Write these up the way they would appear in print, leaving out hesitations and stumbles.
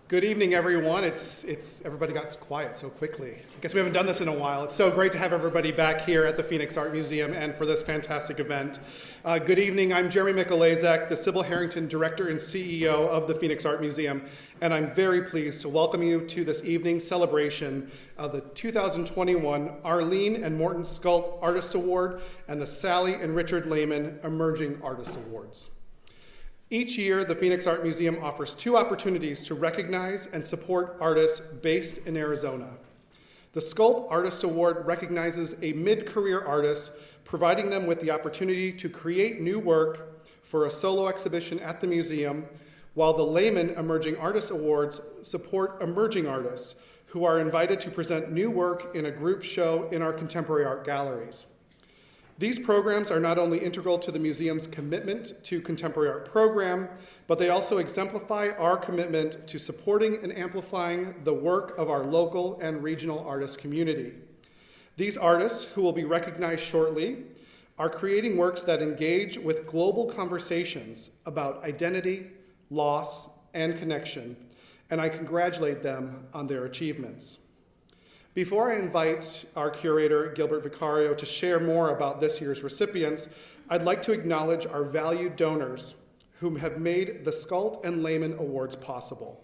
Good evening, everyone. It's everybody got quiet so quickly. I guess we haven't done this in a while. It's so great to have everybody back here at the Phoenix Art Museum and for this fantastic event. Good evening. I'm Jeremy Mikulajczak, the Sybil Harrington Director and CEO of the Phoenix Art Museum, and I'm very pleased to welcome you to this evening's celebration of the 2021 Arlene and Morton Scult Artist Award and the Sally and Richard Lehman Emerging Artist Awards. Each year, the Phoenix Art Museum offers two opportunities to recognize and support artists based in Arizona. The Scult Artist Award recognizes a mid-career artist, providing them with the opportunity to create new work for a solo exhibition at the museum, while the Lehman Emerging Artist Awards support emerging artists who are invited to present new work in a group show in our contemporary art galleries. These programs are not only integral to the museum's commitment to contemporary art program, but they also exemplify our commitment to supporting and amplifying the work of our local and regional artist community. These artists, who will be recognized shortly, are creating works that engage with global conversations about identity, loss, and connection, and I congratulate them on their achievements. Before I invite our curator, Gilbert Vicario, to share more about this year's recipients, I'd like to acknowledge our valued donors who have made the Scult and Lehman Awards possible.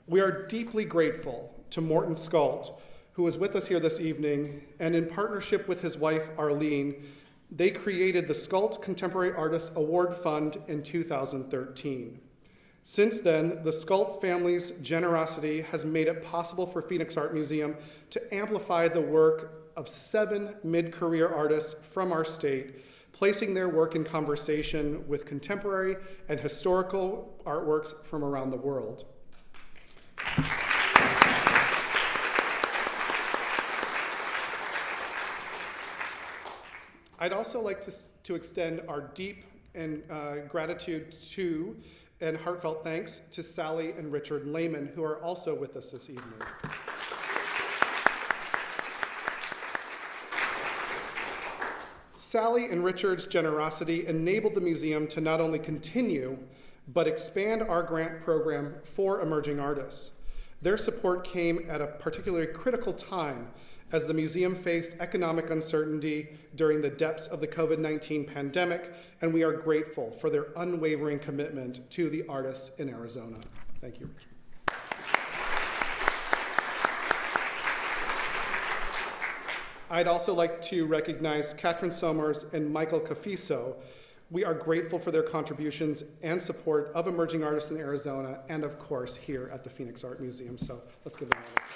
We are deeply grateful to Morton Scult, who is with us here this evening, and in partnership with his wife, Arlene, they created the Scult Contemporary Artist Award Fund in 2013. Since then, the Scult family's generosity has made it possible for Phoenix Art Museum to amplify the work of 7 mid-career artists from our state, placing their work in conversation with contemporary and historical artworks from around the world. I'd also like to extend our deep and gratitude to and heartfelt thanks to Sally and Richard Lehman, who are also with us this evening. Sally and Richard's generosity enabled the museum to not only continue, but expand our grant program for emerging artists. Their support came at a particularly critical time as the museum faced economic uncertainty during the depths of the COVID-19 pandemic, and we are grateful for their unwavering commitment to the artists in Arizona. Thank you. I'd also like to recognize Catherine Somers and Michael Cafiso. We are grateful for their contributions and support of emerging artists in Arizona, and of course here at the Phoenix Art Museum, so let's give them a round.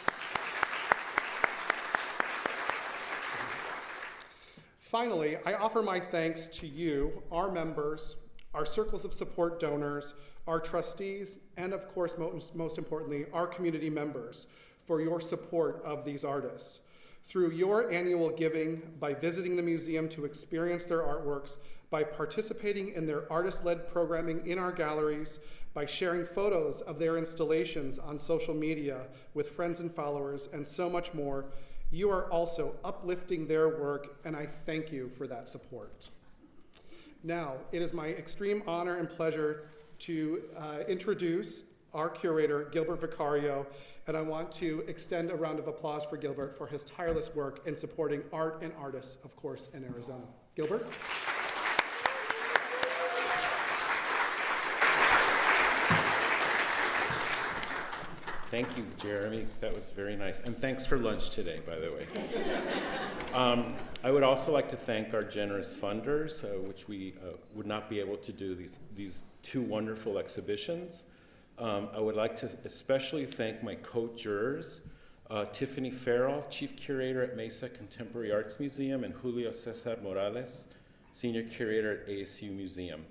Finally, I offer my thanks to you, our members, our circles of support donors, our trustees, and of course, most importantly, our community members for your support of these artists. Through your annual giving, by visiting the museum to experience their artworks, by participating in their artist-led programming in our galleries, by sharing photos of their installations on social media with friends and followers, and so much more, you are also uplifting their work, and I thank you for that support. Now, it is my extreme honor and pleasure to introduce our curator, Gilbert Vicario, and I want to extend a round of applause for Gilbert for his tireless work in supporting art and artists, of course, in Arizona. Gilbert? Thank you, Jeremy. That was very nice. And thanks for lunch today, by the way. I would also like to thank our generous funders, which we would not be able to do these two wonderful exhibitions. I would like to especially thank my co-jurors, Tiffany Farrell, Chief Curator at Mesa Contemporary Arts Museum, and Julio Cesar Morales, Senior Curator at ASU Museum.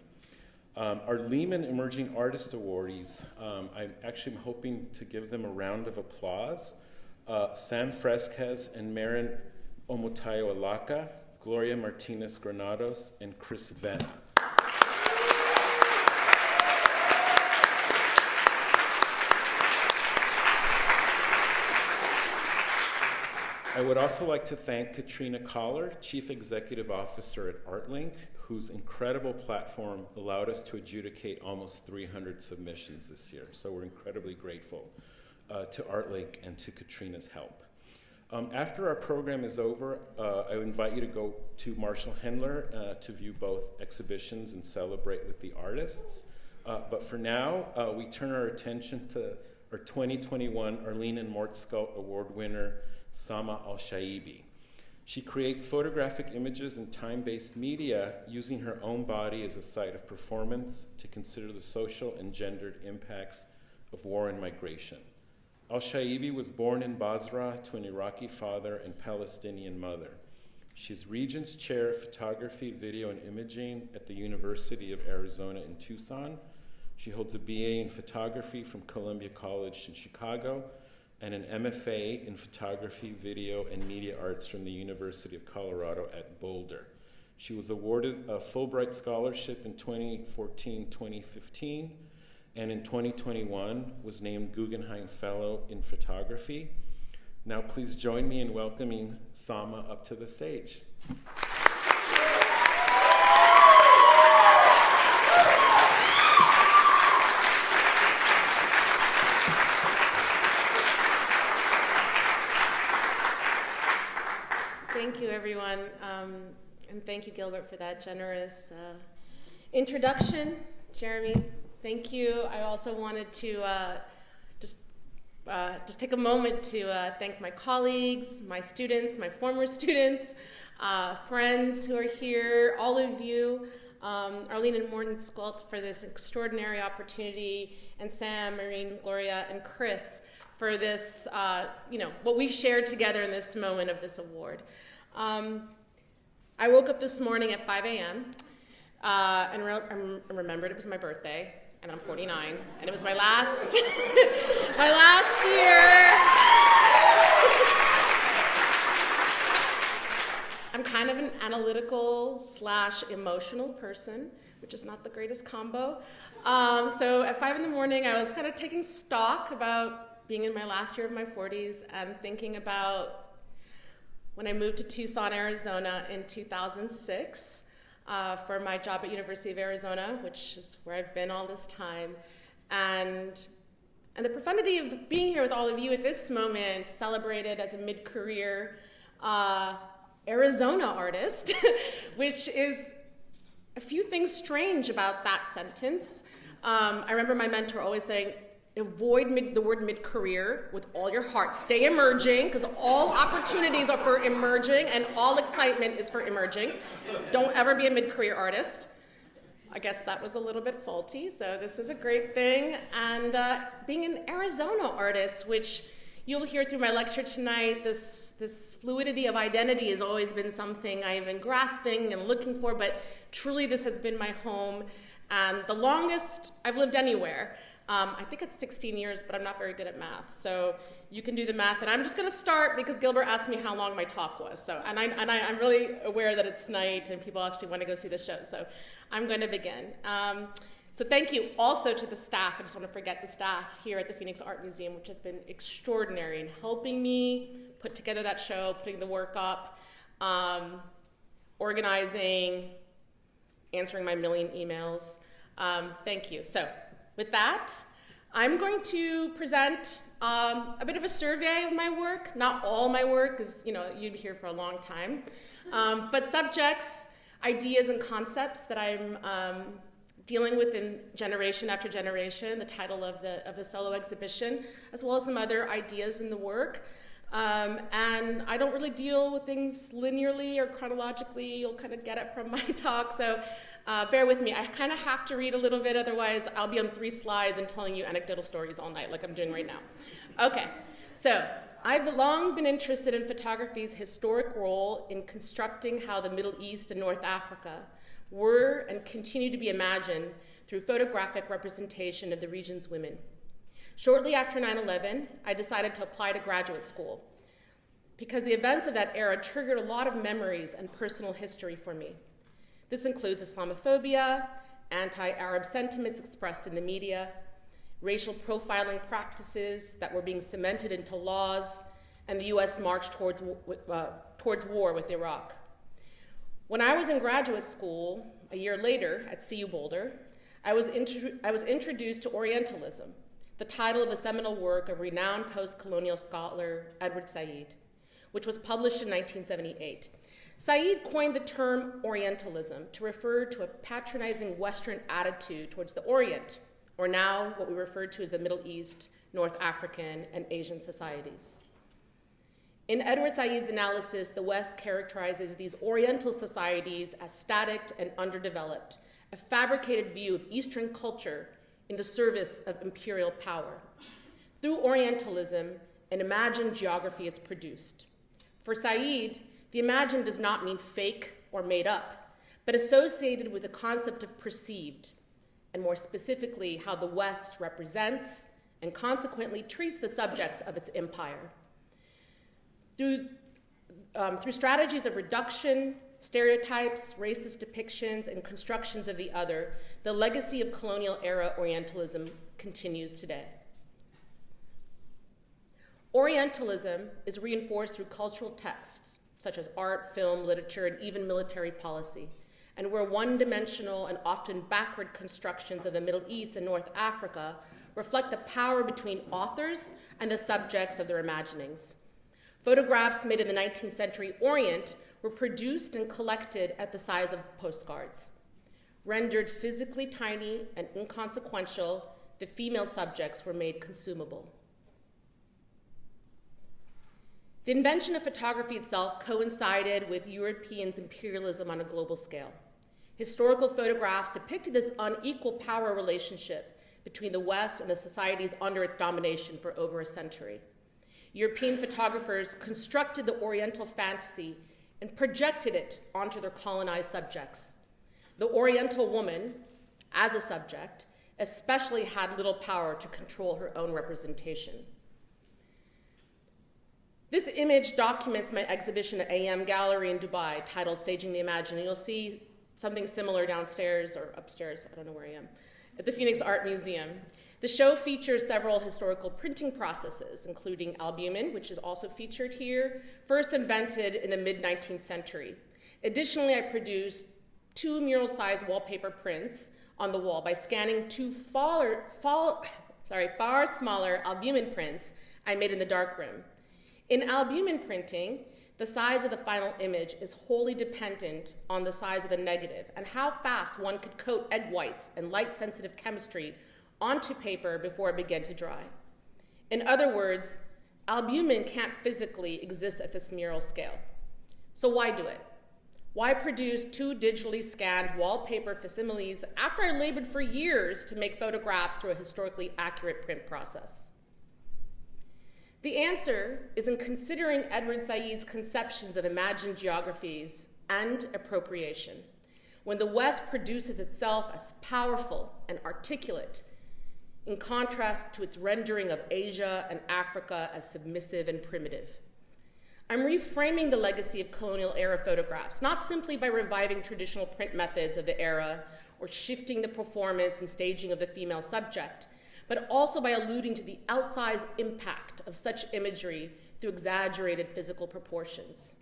Our Lehman Emerging Artist Awardees, I'm actually hoping to give them a round of applause. Sam Fresquez and Marin Omotayo Alaka, Gloria Martinez Granados, and Chris Venn. I would also like to thank Katrina Collar, Chief Executive Officer at ArtLink, whose incredible platform allowed us to adjudicate almost 300 submissions this year. So we're incredibly grateful to ArtLink and to Katrina's help. After our program is over, I would invite you to go to Marshall Hendler to view both exhibitions and celebrate with the artists. But for now, we turn our attention to our 2021 Arlene and Morton Scult Award winner, Sama Alshaibi. She creates photographic images and time-based media using her own body as a site of performance to consider the social and gendered impacts of war and migration. Alshaibi was born in Basra to an Iraqi father and Palestinian mother. She's Regents Chair of Photography, Video, and Imaging at the University of Arizona in Tucson. She holds a BA in Photography from Columbia College in Chicago and an MFA in Photography, Video, and Media Arts from the University of Colorado at Boulder. She was awarded a Fulbright Scholarship in 2014-2015, and in 2021 was named Guggenheim Fellow in Photography. Now please join me in welcoming Sama up to the stage. Thank you, everyone, and thank you, Gilbert, for that generous introduction. Jeremy, thank you. I also wanted to just take a moment to thank my colleagues, my students, my former students, friends who are here, all of you, Arlene and Morton Scult for this extraordinary opportunity, and Sam, Marine, Gloria, and Chris for this, what we shared together in this moment of this award. I woke up this morning at 5 a.m. And remembered it was my birthday, and I'm 49, and it was my last, my last year. I'm kind of an analytical / emotional person, which is not the greatest combo. So at 5 in the morning, I was kind of taking stock about being in my last year of my 40s and thinking about when I moved to Tucson, Arizona in 2006 for my job at University of Arizona, which is where I've been all this time. And the profundity of being here with all of you at this moment, celebrated as a mid-career Arizona artist, which is a few things strange about that sentence. I remember my mentor always saying, avoid the word mid-career with all your heart. Stay emerging, because all opportunities are for emerging, and all excitement is for emerging. Don't ever be a mid-career artist. I guess that was a little bit faulty, so this is a great thing. And being an Arizona artist, which you'll hear through my lecture tonight, this fluidity of identity has always been something I've been grasping and looking for, but truly this has been my home. And the longest I've lived anywhere. I think it's 16 years, but I'm not very good at math. So you can do the math. And I'm just going to start because Gilbert asked me how long my talk was. So, and I'm really aware that it's night and people actually want to go see the show. So I'm going to begin. So thank you also to the staff. I just want to forget the staff here at the Phoenix Art Museum, which have been extraordinary in helping me put together that show, putting the work up, organizing, answering my million emails. Thank you. So with that, I'm going to present a bit of a survey of my work, not all my work, because you'd be here for a long time, but subjects, ideas, and concepts that I'm dealing with in generation after generation, the title of the solo exhibition, as well as some other ideas in the work. And I don't really deal with things linearly or chronologically. You'll kind of get it from my talk, so bear with me. I kind of have to read a little bit, otherwise I'll be on 3 slides and telling you anecdotal stories all night like I'm doing right now. Okay, so I've long been interested in photography's historic role in constructing how the Middle East and North Africa were and continue to be imagined through photographic representation of the region's women. Shortly after 9/11, I decided to apply to graduate school because the events of that era triggered a lot of memories and personal history for me. This includes Islamophobia, anti-Arab sentiments expressed in the media, racial profiling practices that were being cemented into laws, and the US march towards war with Iraq. When I was in graduate school, a year later at CU Boulder, I was introduced to Orientalism, the title of a seminal work of renowned post-colonial scholar Edward Said, which was published in 1978. Said coined the term Orientalism to refer to a patronizing Western attitude towards the Orient, or now what we refer to as the Middle East, North African, and Asian societies. In Edward Said's analysis, the West characterizes these Oriental societies as static and underdeveloped, a fabricated view of Eastern culture in the service of imperial power. Through Orientalism, an imagined geography is produced. For Said, the imagined does not mean fake or made up, but associated with the concept of perceived, and more specifically, how the West represents and consequently treats the subjects of its empire. Through strategies of reduction, stereotypes, racist depictions, and constructions of the other, the legacy of colonial era Orientalism continues today. Orientalism is reinforced through cultural texts, such as art, film, literature, and even military policy, and where one-dimensional and often backward constructions of the Middle East and North Africa reflect the power between authors and the subjects of their imaginings. Photographs made in the 19th century Orient were produced and collected at the size of postcards. Rendered physically tiny and inconsequential, the female subjects were made consumable. The invention of photography itself coincided with Europeans' imperialism on a global scale. Historical photographs depicted this unequal power relationship between the West and the societies under its domination for over a century. European photographers constructed the Oriental fantasy and projected it onto their colonized subjects. The Oriental woman, as a subject, especially had little power to control her own representation. This image documents my exhibition at AM Gallery in Dubai, titled Staging the Imagined. You'll see something similar downstairs or upstairs, I don't know where I am, at the Phoenix Art Museum. The show features several historical printing processes, including albumin, which is also featured here, first invented in the mid-19th century. Additionally, I produced 2 mural-sized wallpaper prints on the wall by scanning 2 far smaller albumin prints I made in the darkroom. In albumin printing, the size of the final image is wholly dependent on the size of the negative and how fast one could coat egg whites and light-sensitive chemistry onto paper before it began to dry. In other words, albumin can't physically exist at this mural scale. So why do it? Why produce 2 digitally scanned wallpaper facsimiles after I labored for years to make photographs through a historically accurate print process? The answer is in considering Edward Said's conceptions of imagined geographies and appropriation, when the West produces itself as powerful and articulate, in contrast to its rendering of Asia and Africa as submissive and primitive. I'm reframing the legacy of colonial era photographs, not simply by reviving traditional print methods of the era or shifting the performance and staging of the female subject, but also by alluding to the outsized impact of such imagery through exaggerated physical proportions.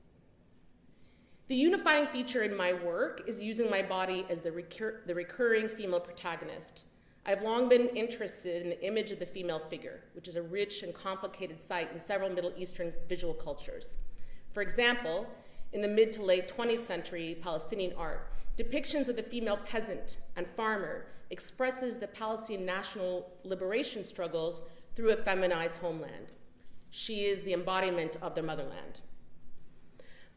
The unifying feature in my work is using my body as the recurring female protagonist. I've long been interested in the image of the female figure, which is a rich and complicated sight in several Middle Eastern visual cultures. For example, in the mid to late 20th century Palestinian art, depictions of the female peasant and farmer expresses the Palestinian national liberation struggles through a feminized homeland. She is the embodiment of their motherland.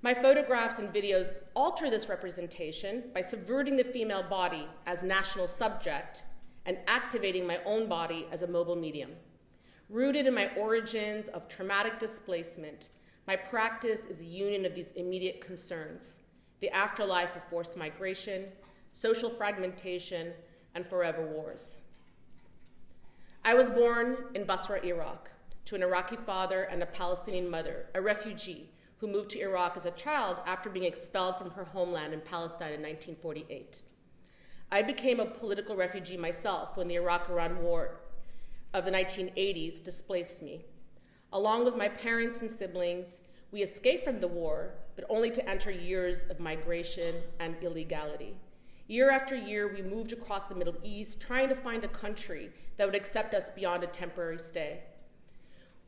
My photographs and videos alter this representation by subverting the female body as national subject and activating my own body as a mobile medium. Rooted in my origins of traumatic displacement, my practice is a union of these immediate concerns: the afterlife of forced migration, social fragmentation, and forever wars. I was born in Basra, Iraq, to an Iraqi father and a Palestinian mother, a refugee who moved to Iraq as a child after being expelled from her homeland in Palestine in 1948. I became a political refugee myself when the Iraq-Iran War of the 1980s displaced me. Along with my parents and siblings, we escaped from the war, but only to enter years of migration and illegality. Year after year, we moved across the Middle East, trying to find a country that would accept us beyond a temporary stay.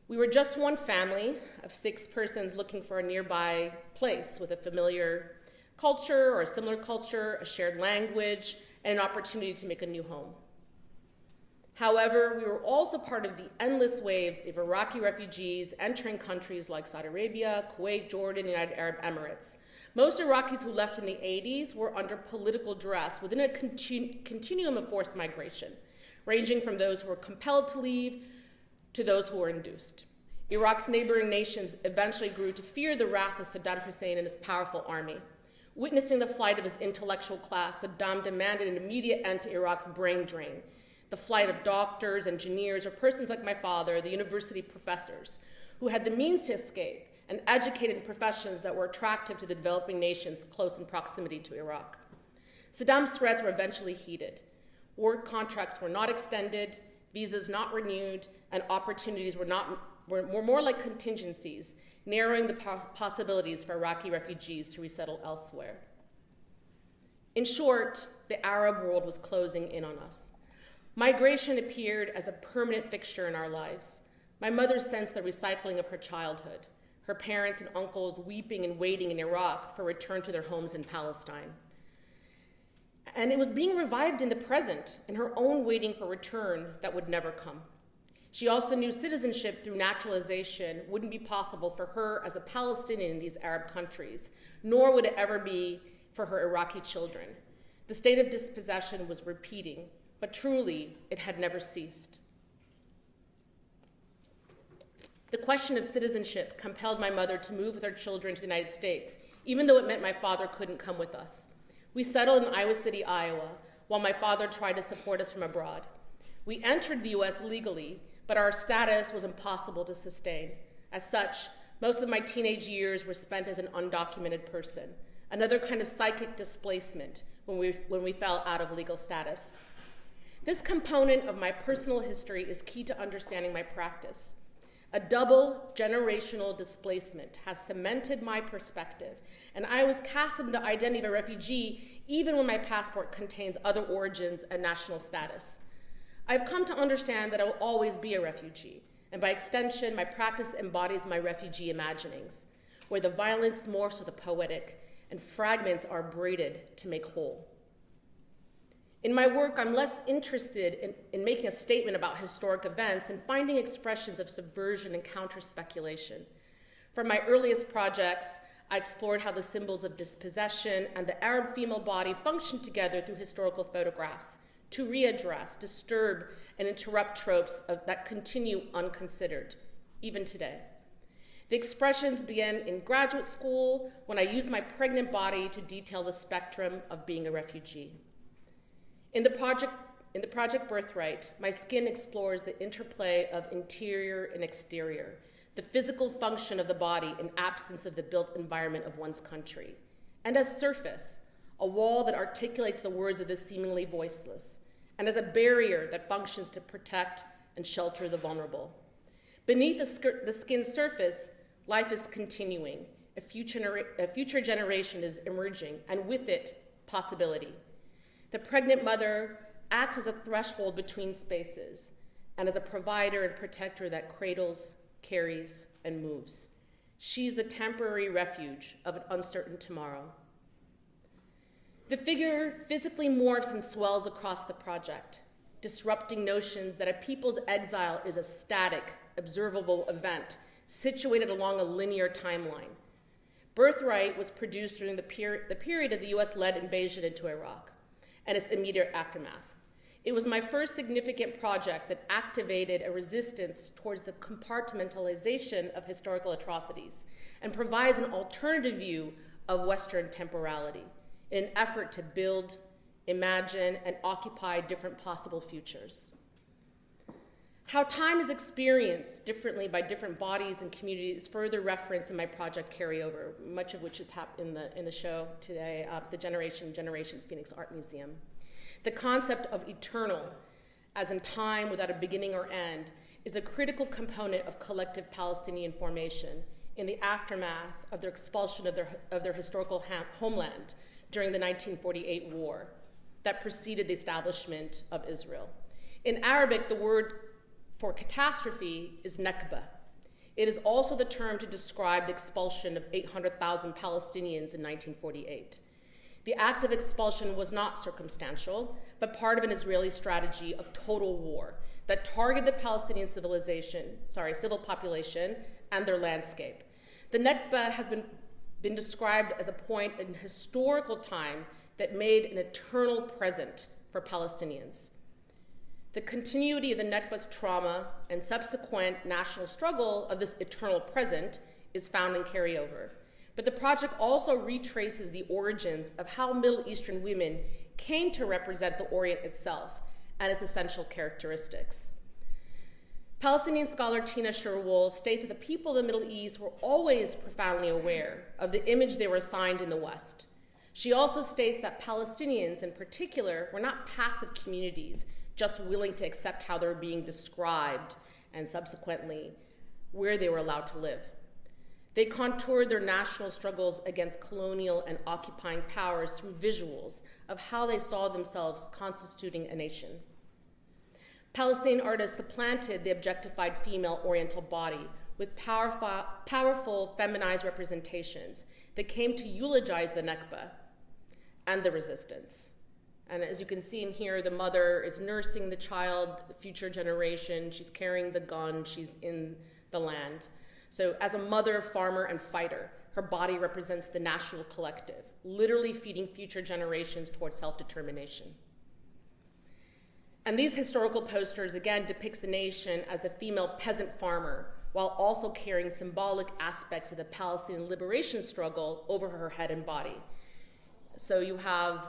We were just one family of 6 persons looking for a nearby place with a familiar culture or a similar culture, a shared language, and an opportunity to make a new home. However, we were also part of the endless waves of Iraqi refugees entering countries like Saudi Arabia, Kuwait, Jordan, and United Arab Emirates. Most Iraqis who left in the 80s were under political duress within a continuum of forced migration, ranging from those who were compelled to leave to those who were induced. Iraq's neighboring nations eventually grew to fear the wrath of Saddam Hussein and his powerful army. Witnessing the flight of his intellectual class, Saddam demanded an immediate end to Iraq's brain drain, the flight of doctors, engineers, or persons like my father, the university professors, who had the means to escape and educated in professions that were attractive to the developing nations close in proximity to Iraq. Saddam's threats were eventually heeded. Work contracts were not extended, visas not renewed, and opportunities were more like contingencies, narrowing the possibilities for Iraqi refugees to resettle elsewhere. In short, the Arab world was closing in on us. Migration appeared as a permanent fixture in our lives. My mother sensed the recycling of her childhood, her parents and uncles weeping and waiting in Iraq for return to their homes in Palestine. And it was being revived in the present, in her own waiting for return that would never come. She also knew citizenship through naturalization wouldn't be possible for her as a Palestinian in these Arab countries, nor would it ever be for her Iraqi children. The state of dispossession was repeating, but truly, it had never ceased. The question of citizenship compelled my mother to move with her children to the United States, even though it meant my father couldn't come with us. We settled in Iowa City, Iowa, while my father tried to support us from abroad. We entered the US legally, but our status was impossible to sustain. As such, most of my teenage years were spent as an undocumented person, another kind of psychic displacement when we fell out of legal status. This component of my personal history is key to understanding my practice. A double generational displacement has cemented my perspective, and I was cast into the identity of a refugee even when my passport contains other origins and national status. I've come to understand that I will always be a refugee, and by extension, my practice embodies my refugee imaginings, where the violence morphs with the poetic and fragments are braided to make whole. In my work, I'm less interested in making a statement about historic events and finding expressions of subversion and counter-speculation. For my earliest projects, I explored how the symbols of dispossession and the Arab female body function together through historical photographs to readdress, disturb, and interrupt tropes that continue unconsidered, even today. The expressions began in graduate school when I used my pregnant body to detail the spectrum of being a refugee. In the project Birthright, my skin explores the interplay of interior and exterior, the physical function of the body in absence of the built environment of one's country, and as surface, a wall that articulates the words of the seemingly voiceless, and as a barrier that functions to protect and shelter the vulnerable. Beneath the skin's surface, life is continuing. A future generation is emerging, and with it, possibility. The pregnant mother acts as a threshold between spaces and as a provider and protector that cradles, carries, and moves. She's the temporary refuge of an uncertain tomorrow. The figure physically morphs and swells across the project, disrupting notions that a people's exile is a static, observable event situated along a linear timeline. Birthright was produced during the period of the US-led invasion into Iraq and its immediate aftermath. It was my first significant project that activated a resistance towards the compartmentalization of historical atrocities and provides an alternative view of Western temporality in an effort to build, imagine, and occupy different possible futures. How time is experienced differently by different bodies and communities is further referenced in my project Carryover, much of which is in the show today, the Generation Phoenix Art Museum. The concept of eternal, as in time without a beginning or end, is a critical component of collective Palestinian formation in the aftermath of their expulsion of their historical homeland during the 1948 war. that preceded the establishment of Israel. In Arabic, the word for catastrophe is nakba. It is also the term to describe the expulsion of 800,000 Palestinians in 1948. The act of expulsion was not circumstantial, but part of an Israeli strategy of total war that targeted the Palestinian civil population and their landscape. The Nakba has been described as a point in historical time that made an eternal present for Palestinians. The continuity of the Nakba's trauma and subsequent national struggle of this eternal present is found in carryover. But the project also retraces the origins of how Middle Eastern women came to represent the Orient itself and its essential characteristics. Palestinian scholar Tina Sherwool states that the people of the Middle East were always profoundly aware of the image they were assigned in the West. She also states that Palestinians in particular were not passive communities just willing to accept how they were being described and subsequently where they were allowed to live. They contoured their national struggles against colonial and occupying powers through visuals of how they saw themselves constituting a nation. Palestinian artists supplanted the objectified female oriental body with powerful feminized representations that came to eulogize the Nakba and the resistance. And as you can see in here, the mother is nursing the child, the future generation. She's carrying the gun. She's in the land. So as a mother, farmer, and fighter, her body represents the national collective, literally feeding future generations towards self-determination. And these historical posters, again, depicts the nation as the female peasant farmer, while also carrying symbolic aspects of the Palestinian liberation struggle over her head and body. So you have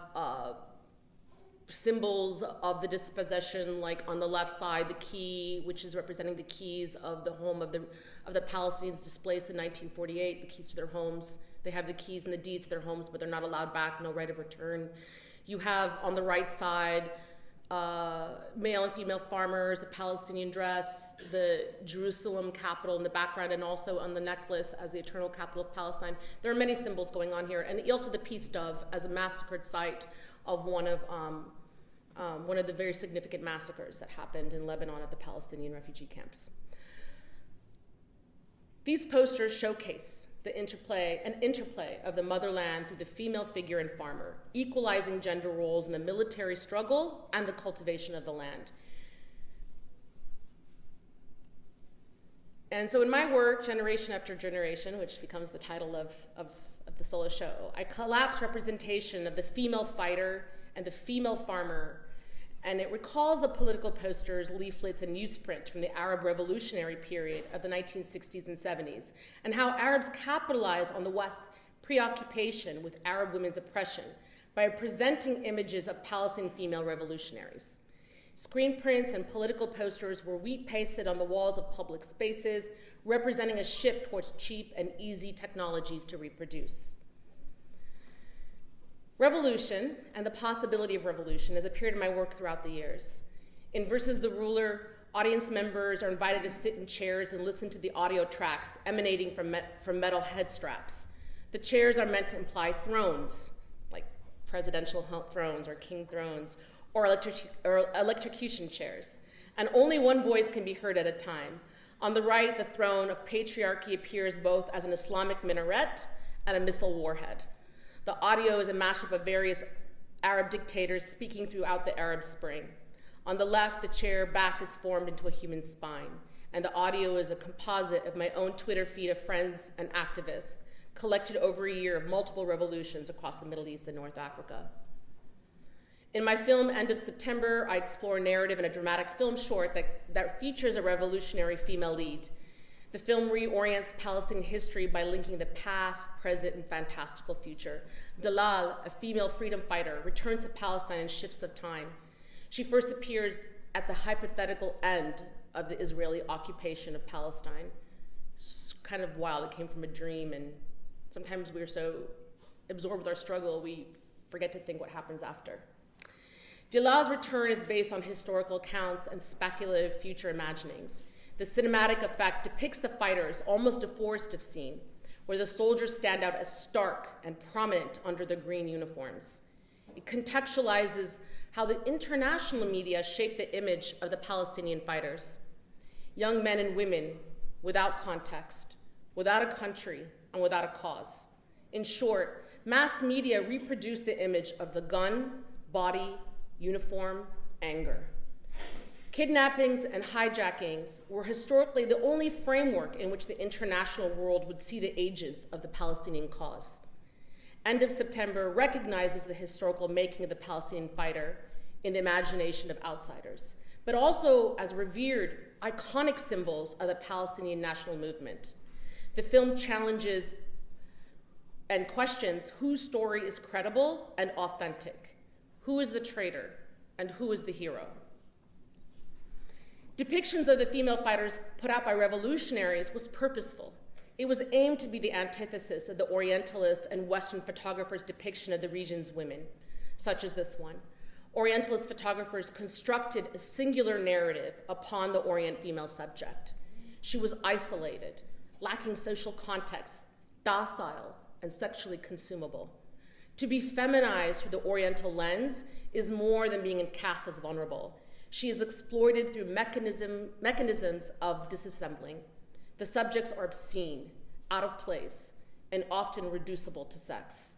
symbols of the dispossession, like on the left side, the key, which is representing the keys of the home of the Palestinians displaced in 1948, the keys to their homes. They have the keys and the deeds to their homes, but they're not allowed back, no right of return. You have on the right side, male and female farmers, the Palestinian dress, the Jerusalem capital in the background, and also on the necklace as the eternal capital of Palestine. There are many symbols going on here, and also the peace dove as a massacred site of one of the very significant massacres that happened in Lebanon at the Palestinian refugee camps. These posters showcase the interplay of the motherland through the female figure and farmer, equalizing gender roles in the military struggle and the cultivation of the land. And so in my work, Generation After Generation, which becomes the title of the solo show, I collapse representation of the female fighter and the female farmer, and it recalls the political posters, leaflets, and newsprint from the Arab revolutionary period of the 1960s and 70s, and how Arabs capitalized on the West's preoccupation with Arab women's oppression by presenting images of Palestinian female revolutionaries. Screen prints and political posters were wheat-pasted on the walls of public spaces, representing a shift towards cheap and easy technologies to reproduce. Revolution and the possibility of revolution has appeared in my work throughout the years. In Versus the Ruler, audience members are invited to sit in chairs and listen to the audio tracks emanating from metal head straps. The chairs are meant to imply thrones, like presidential thrones or king thrones, or electrocution chairs. And only one voice can be heard at a time. On the right, the throne of patriarchy appears both as an Islamic minaret and a missile warhead. The audio is a mashup of various Arab dictators speaking throughout the Arab Spring. On the left, the chair back is formed into a human spine, and the audio is a composite of my own Twitter feed of friends and activists, collected over a year of multiple revolutions across the Middle East and North Africa. In my film, End of September, I explore a narrative in a dramatic film short that features a revolutionary female lead. The film reorients Palestinian history by linking the past, present, and fantastical future. Dalal, a female freedom fighter, returns to Palestine in shifts of time. She first appears at the hypothetical end of the Israeli occupation of Palestine. It's kind of wild. It came from a dream, and sometimes we're so absorbed with our struggle, we forget to think what happens after. Dalal's return is based on historical accounts and speculative future imaginings. The cinematic effect depicts the fighters almost deforestive scene, where the soldiers stand out as stark and prominent under their green uniforms. It contextualizes how the international media shape the image of the Palestinian fighters. Young men and women without context, without a country, and without a cause. In short, mass media reproduce the image of the gun, body, uniform, anger. Kidnappings and hijackings were historically the only framework in which the international world would see the agents of the Palestinian cause. End of September recognizes the historical making of the Palestinian fighter in the imagination of outsiders, but also as revered, iconic symbols of the Palestinian national movement. The film challenges and questions whose story is credible and authentic, who is the traitor, and who is the hero. Depictions of the female fighters put out by revolutionaries was purposeful. It was aimed to be the antithesis of the Orientalist and Western photographers' depiction of the region's women, such as this one. Orientalist photographers constructed a singular narrative upon the Orient female subject. She was isolated, lacking social context, docile, and sexually consumable. To be feminized through the Oriental lens is more than being cast as vulnerable. She is exploited through mechanisms of disassembling. The subjects are obscene, out of place, and often reducible to sex.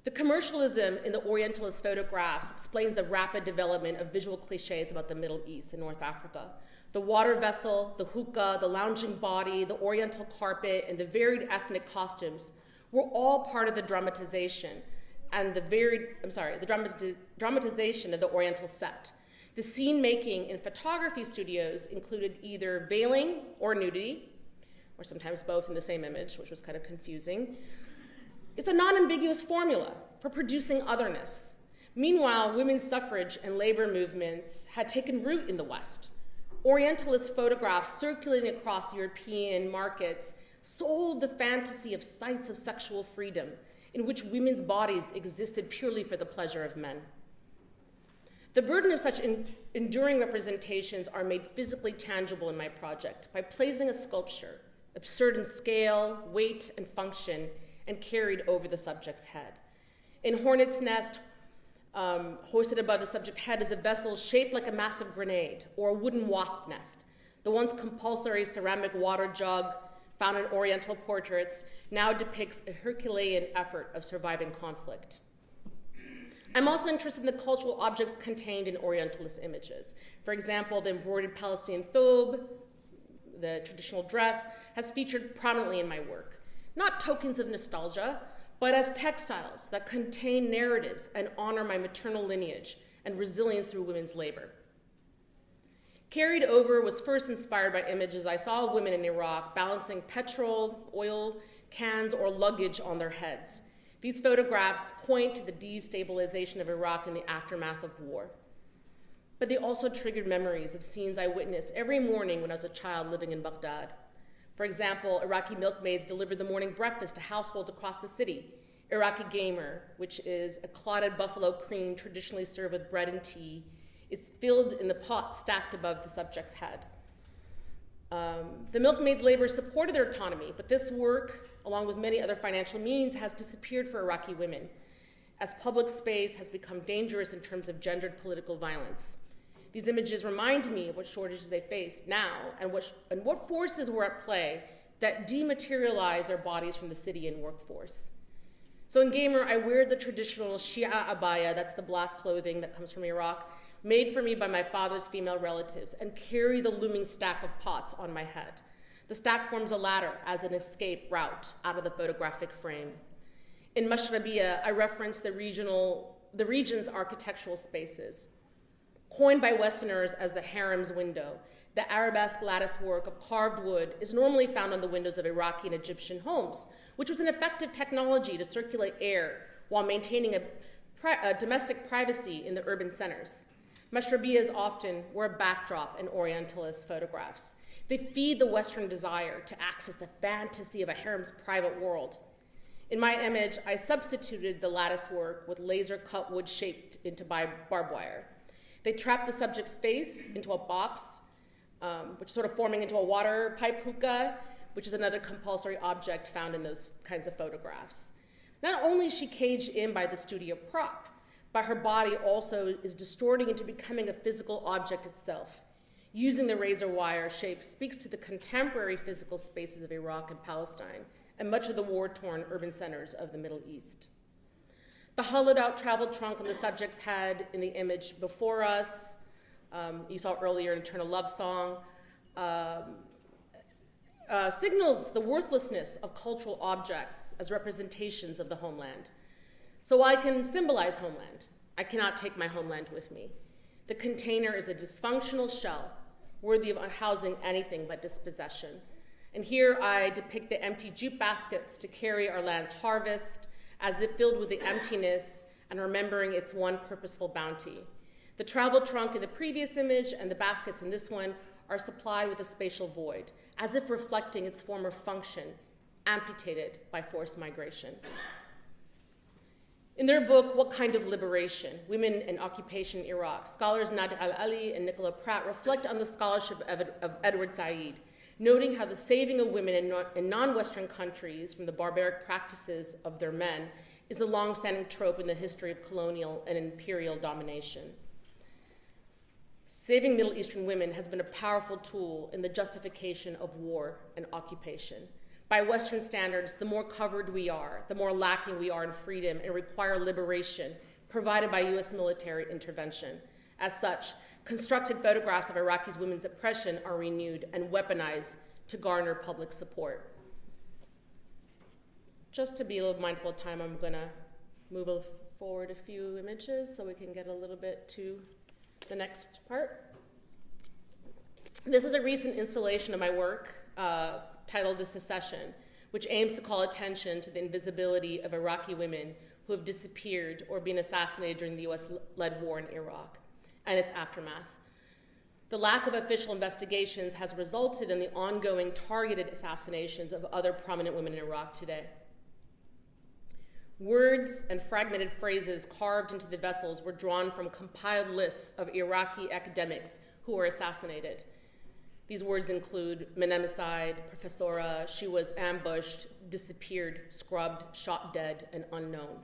The commercialism in the Orientalist photographs explains the rapid development of visual cliches about the Middle East and North Africa. The water vessel, the hookah, the lounging body, the Oriental carpet, and the varied ethnic costumes were all part of the dramatization and dramatization of the Oriental set. The scene making in photography studios included either veiling or nudity, or sometimes both in the same image, which was kind of confusing. It's a non-ambiguous formula for producing otherness. Meanwhile, women's suffrage and labor movements had taken root in the West. Orientalist photographs circulating across European markets sold the fantasy of sites of sexual freedom in which women's bodies existed purely for the pleasure of men. The burden of such enduring representations are made physically tangible in my project by placing a sculpture, absurd in scale, weight, and function, and carried over the subject's head. In Hornet's Nest, hoisted above the subject's head is a vessel shaped like a massive grenade or a wooden wasp nest. The once compulsory ceramic water jug found in Oriental portraits now depicts a Herculean effort of surviving conflict. I'm also interested in the cultural objects contained in Orientalist images. For example, the embroidered Palestinian thobe, the traditional dress, has featured prominently in my work. Not tokens of nostalgia, but as textiles that contain narratives and honor my maternal lineage and resilience through women's labor. Carried Over was first inspired by images I saw of women in Iraq balancing petrol, oil cans, or luggage on their heads. These photographs point to the destabilization of Iraq in the aftermath of war. But they also triggered memories of scenes I witnessed every morning when I was a child living in Baghdad. For example, Iraqi milkmaids delivered the morning breakfast to households across the city. Iraqi gamer, which is a clotted buffalo cream traditionally served with bread and tea, is filled in the pot stacked above the subject's head. The milkmaids' labor supported their autonomy, but this work, along with many other financial means, has disappeared for Iraqi women, as public space has become dangerous in terms of gendered political violence. These images remind me of what shortages they face now and what forces were at play that dematerialize their bodies from the city and workforce. So in Gamer, I wear the traditional Shia abaya, that's the black clothing that comes from Iraq, made for me by my father's female relatives, and carry the looming stack of pots on my head. The stack forms a ladder as an escape route out of the photographic frame. In Mashrabiya, I reference the region's architectural spaces. Coined by Westerners as the harem's window, the arabesque lattice work of carved wood is normally found on the windows of Iraqi and Egyptian homes, which was an effective technology to circulate air while maintaining a domestic privacy in the urban centers. Mashrabiyas often were a backdrop in Orientalist photographs. They feed the Western desire to access the fantasy of a harem's private world. In my image, I substituted the lattice work with laser-cut wood shaped into barbed wire. They trapped the subject's face into a box, which is sort of forming into a water pipe hookah, which is another compulsory object found in those kinds of photographs. Not only is she caged in by the studio prop, but her body also is distorting into becoming a physical object itself. Using the razor wire shape speaks to the contemporary physical spaces of Iraq and Palestine, and much of the war-torn urban centers of the Middle East. The hollowed-out travel trunk on the subject's head in the image before us, you saw earlier in Eternal Love Song, signals the worthlessness of cultural objects as representations of the homeland. So I can symbolize homeland. I cannot take my homeland with me. The container is a dysfunctional shell, worthy of housing anything but dispossession. And here I depict the empty jute baskets to carry our land's harvest, as if filled with the emptiness and remembering its one purposeful bounty. The travel trunk in the previous image and the baskets in this one are supplied with a spatial void, as if reflecting its former function, amputated by forced migration. In their book, What Kind of Liberation? Women and Occupation in Iraq, scholars Nader Al-Ali and Nicola Pratt reflect on the scholarship of Edward Said, noting how the saving of women in non-Western countries from the barbaric practices of their men is a long-standing trope in the history of colonial and imperial domination. Saving Middle Eastern women has been a powerful tool in the justification of war and occupation. By Western standards, the more covered we are, the more lacking we are in freedom and require liberation provided by US military intervention. As such, constructed photographs of Iraqis' women's oppression are renewed and weaponized to garner public support. Just to be a little mindful of time, I'm gonna move forward a few images so we can get a little bit to the next part. This is a recent installation of my work titled Dispossession, which aims to call attention to the invisibility of Iraqi women who have disappeared or been assassinated during the US-led war in Iraq and its aftermath. The lack of official investigations has resulted in the ongoing targeted assassinations of other prominent women in Iraq today. Words and fragmented phrases carved into the vessels were drawn from compiled lists of Iraqi academics who were assassinated. These words include menemicide, professora, she was ambushed, disappeared, scrubbed, shot dead, and unknown.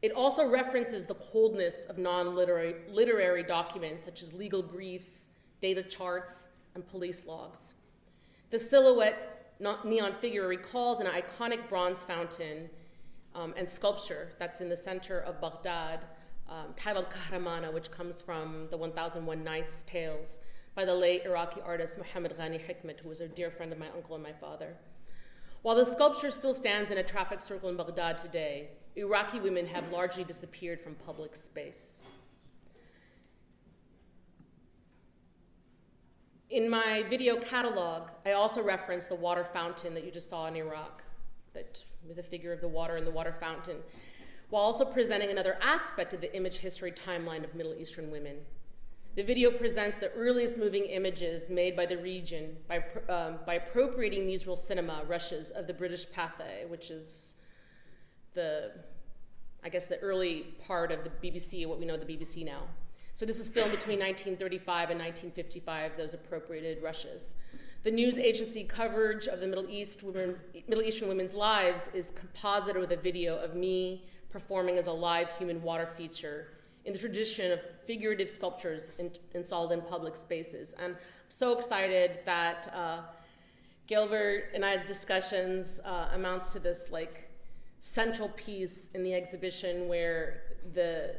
It also references the coldness of non-literary documents such as legal briefs, data charts, and police logs. The silhouette neon figure recalls an iconic bronze fountain and sculpture that's in the center of Baghdad, titled Kahramana, which comes from the 1001 Nights Tales by the late Iraqi artist Mohammed Ghani Hikmat, who was a dear friend of my uncle and my father. While the sculpture still stands in a traffic circle in Baghdad today, Iraqi women have largely disappeared from public space. In my video catalog, I also reference the water fountain that you just saw in Iraq, with the figure of the water and the water fountain, while also presenting another aspect of the image history timeline of Middle Eastern women. The video presents the earliest moving images made by the region by appropriating newsreel cinema rushes of the British Pathé, which is the early part of the BBC, what we know the BBC now. So this is filmed between 1935 and 1955, those appropriated rushes. The news agency coverage of the Middle Eastern women's lives is composited with a video of me performing as a live human water feature in the tradition of figurative sculptures installed in public spaces. And I'm so excited that Gilbert and I's discussions amounts to this central piece in the exhibition where the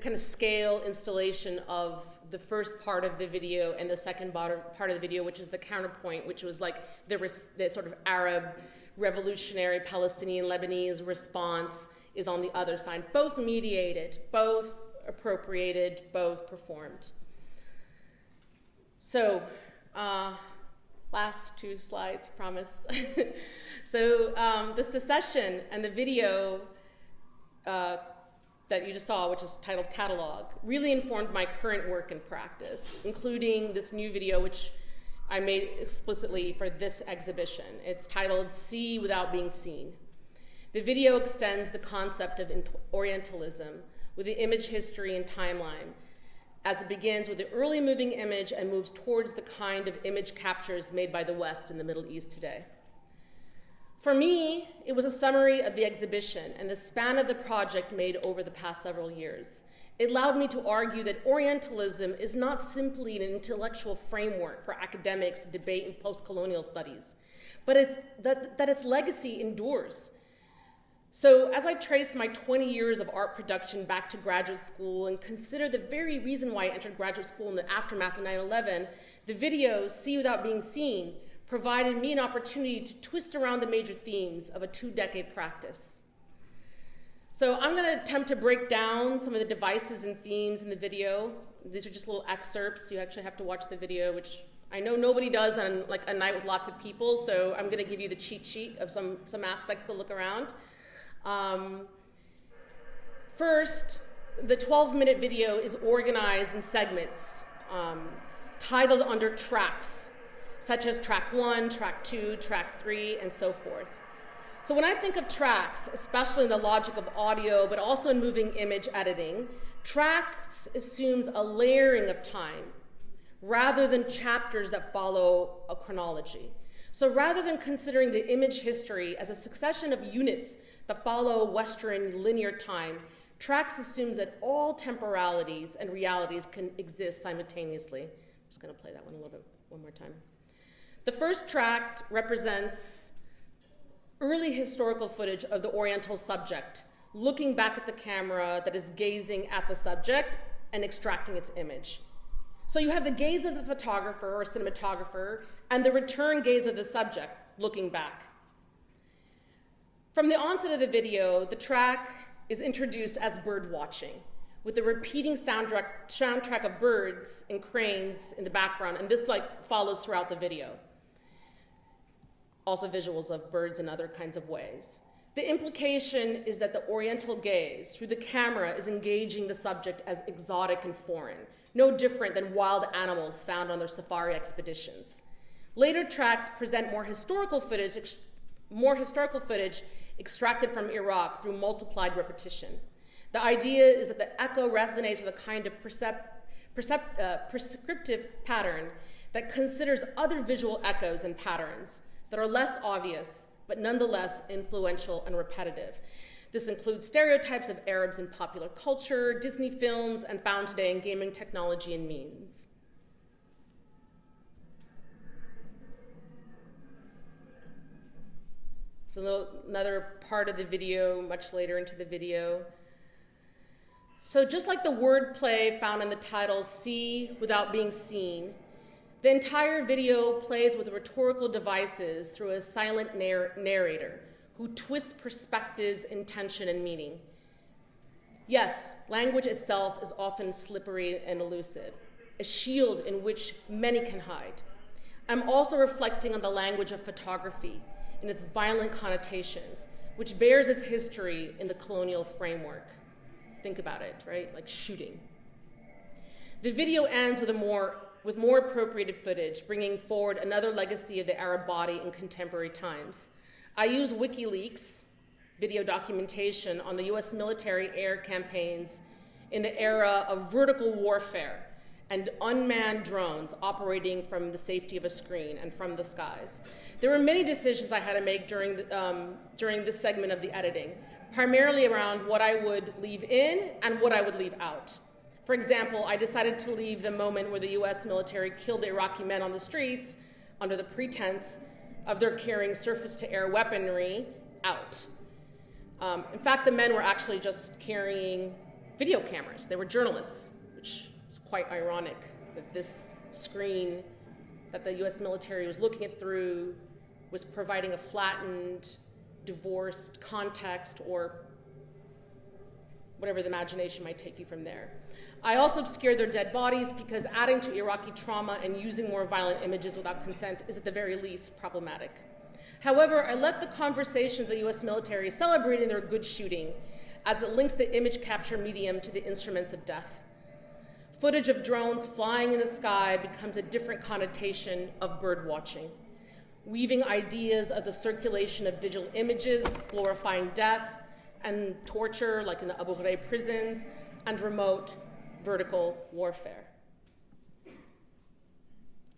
kind of scale installation of the first part of the video and the second part of the video, which is the counterpoint, which was the sort of Arab, revolutionary, Palestinian, Lebanese response is on the other side. Both mediated, both appropriated, both performed. So, last two slides, promise. So the secession and the video that you just saw, which is titled Catalog, really informed my current work and practice, including this new video, which I made explicitly for this exhibition. It's titled See Without Being Seen. The video extends the concept of Orientalism with the image history and timeline, as it begins with the early moving image and moves towards the kind of image captures made by the West in the Middle East today. For me, it was a summary of the exhibition and the span of the project made over the past several years. It allowed me to argue that Orientalism is not simply an intellectual framework for academics to debate in post-colonial studies, but that its legacy endures. So as I trace my 20 years of art production back to graduate school and consider the very reason why I entered graduate school in the aftermath of 9/11, the video, See Without Being Seen, provided me an opportunity to twist around the major themes of a 2-decade practice. So I'm going to attempt to break down some of the devices and themes in the video. These are just little excerpts. You actually have to watch the video, which I know nobody does on like a night with lots of people, so I'm going to give you the cheat sheet of some aspects to look around. First, the 12-minute video is organized in segments, titled under tracks, such as track 1, track 2, track 3, and so forth. So when I think of tracks, especially in the logic of audio, but also in moving image editing, tracks assumes a layering of time rather than chapters that follow a chronology. So rather than considering the image history as a succession of units that follow Western linear time, tracks assumes that all temporalities and realities can exist simultaneously. I'm just going to play that one one more time. The first track represents early historical footage of the Oriental subject, looking back at the camera that is gazing at the subject and extracting its image. So you have the gaze of the photographer or cinematographer and the return gaze of the subject looking back. From the onset of the video, the track is introduced as bird watching, with a repeating soundtrack of birds and cranes in the background, and this follows throughout the video. Also visuals of birds in other kinds of ways. The implication is that the Oriental gaze through the camera is engaging the subject as exotic and foreign, no different than wild animals found on their safari expeditions. Later tracks present more historical footage extracted from Iraq through multiplied repetition. The idea is that the echo resonates with a kind of prescriptive pattern that considers other visual echoes and patterns that are less obvious, but nonetheless influential and repetitive. This includes stereotypes of Arabs in popular culture, Disney films, and found today in gaming technology and memes. So another part of the video, much later into the video. So just like the wordplay found in the title, See Without Being Seen, the entire video plays with rhetorical devices through a silent narrator who twists perspectives, intention, and meaning. Yes, language itself is often slippery and elusive, a shield in which many can hide. I'm also reflecting on the language of photography and its violent connotations, which bears its history in the colonial framework. Think about it, right? Like shooting. The video ends with more appropriated footage, bringing forward another legacy of the Arab body in contemporary times. I use WikiLeaks video documentation on the US military air campaigns in the era of vertical warfare and unmanned drones operating from the safety of a screen and from the skies. There were many decisions I had to make during this segment of the editing, primarily around what I would leave in and what I would leave out. For example, I decided to leave the moment where the US military killed Iraqi men on the streets under the pretense of their carrying surface-to-air weaponry out. In fact, the men were actually just carrying video cameras. They were journalists, which is quite ironic that this screen that the US military was looking it through was providing a flattened, divorced context, or whatever the imagination might take you from there. I also obscured their dead bodies because adding to Iraqi trauma and using more violent images without consent is at the very least problematic. However, I left the conversation of the US military celebrating their good shooting as it links the image capture medium to the instruments of death. Footage of drones flying in the sky becomes a different connotation of bird watching, weaving ideas of the circulation of digital images, glorifying death and torture, like in the Abu Ghraib prisons, and remote vertical warfare.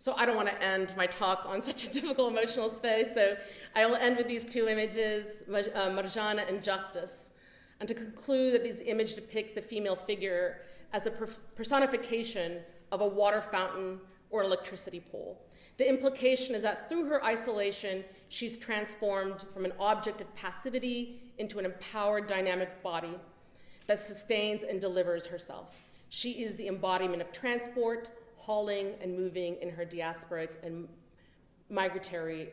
So I don't want to end my talk on such a difficult emotional space, so I will end with these two images, Marjana and Justice, and to conclude that these images depict the female figure as the personification of a water fountain or electricity pole. The implication is that through her isolation, she's transformed from an object of passivity into an empowered dynamic body that sustains and delivers herself. She is the embodiment of transport, hauling, and moving in her diasporic and migratory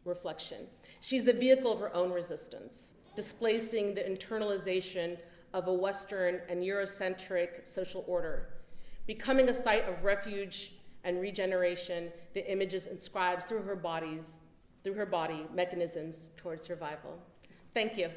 reflection. She's the vehicle of her own resistance, displacing the internalization of a Western and Eurocentric social order. Becoming a site of refuge and regeneration, the images inscribes through her body, mechanisms towards survival. Thank you.